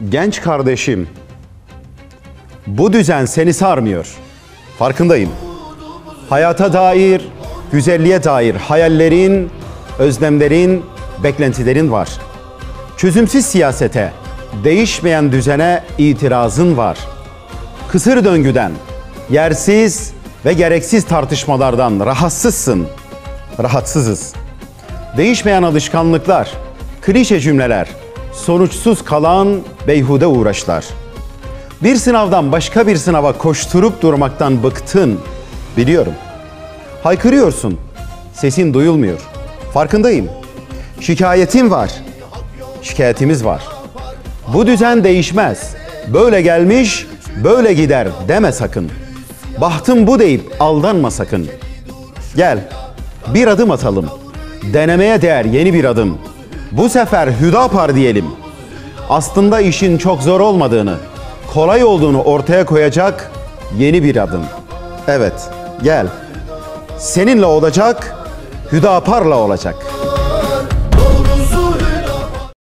Genç kardeşim, bu düzen seni sarmıyor. Farkındayım. Hayata dair, güzelliğe dair hayallerin, özlemlerin, beklentilerin var. Çözümsüz siyasete, değişmeyen düzene itirazın var. Kısır döngüden, yersiz ve gereksiz tartışmalardan rahatsızsın. Rahatsızız. Değişmeyen alışkanlıklar, klişe cümleler, sonuçsuz kalan beyhude uğraşlar. Bir sınavdan başka bir sınava koşturup durmaktan bıktın, biliyorum. Haykırıyorsun, sesin duyulmuyor. Farkındayım. Şikayetin var, şikayetimiz var. Bu düzen değişmez. Böyle gelmiş, böyle gider deme sakın. Bahtım bu deyip aldanma sakın. Gel, bir adım atalım. Denemeye değer yeni bir adım. Bu sefer Hüdapar diyelim. Aslında işin çok zor olmadığını, kolay olduğunu ortaya koyacak yeni bir adım. Evet, gel. Seninle olacak, Hüdapar'la olacak.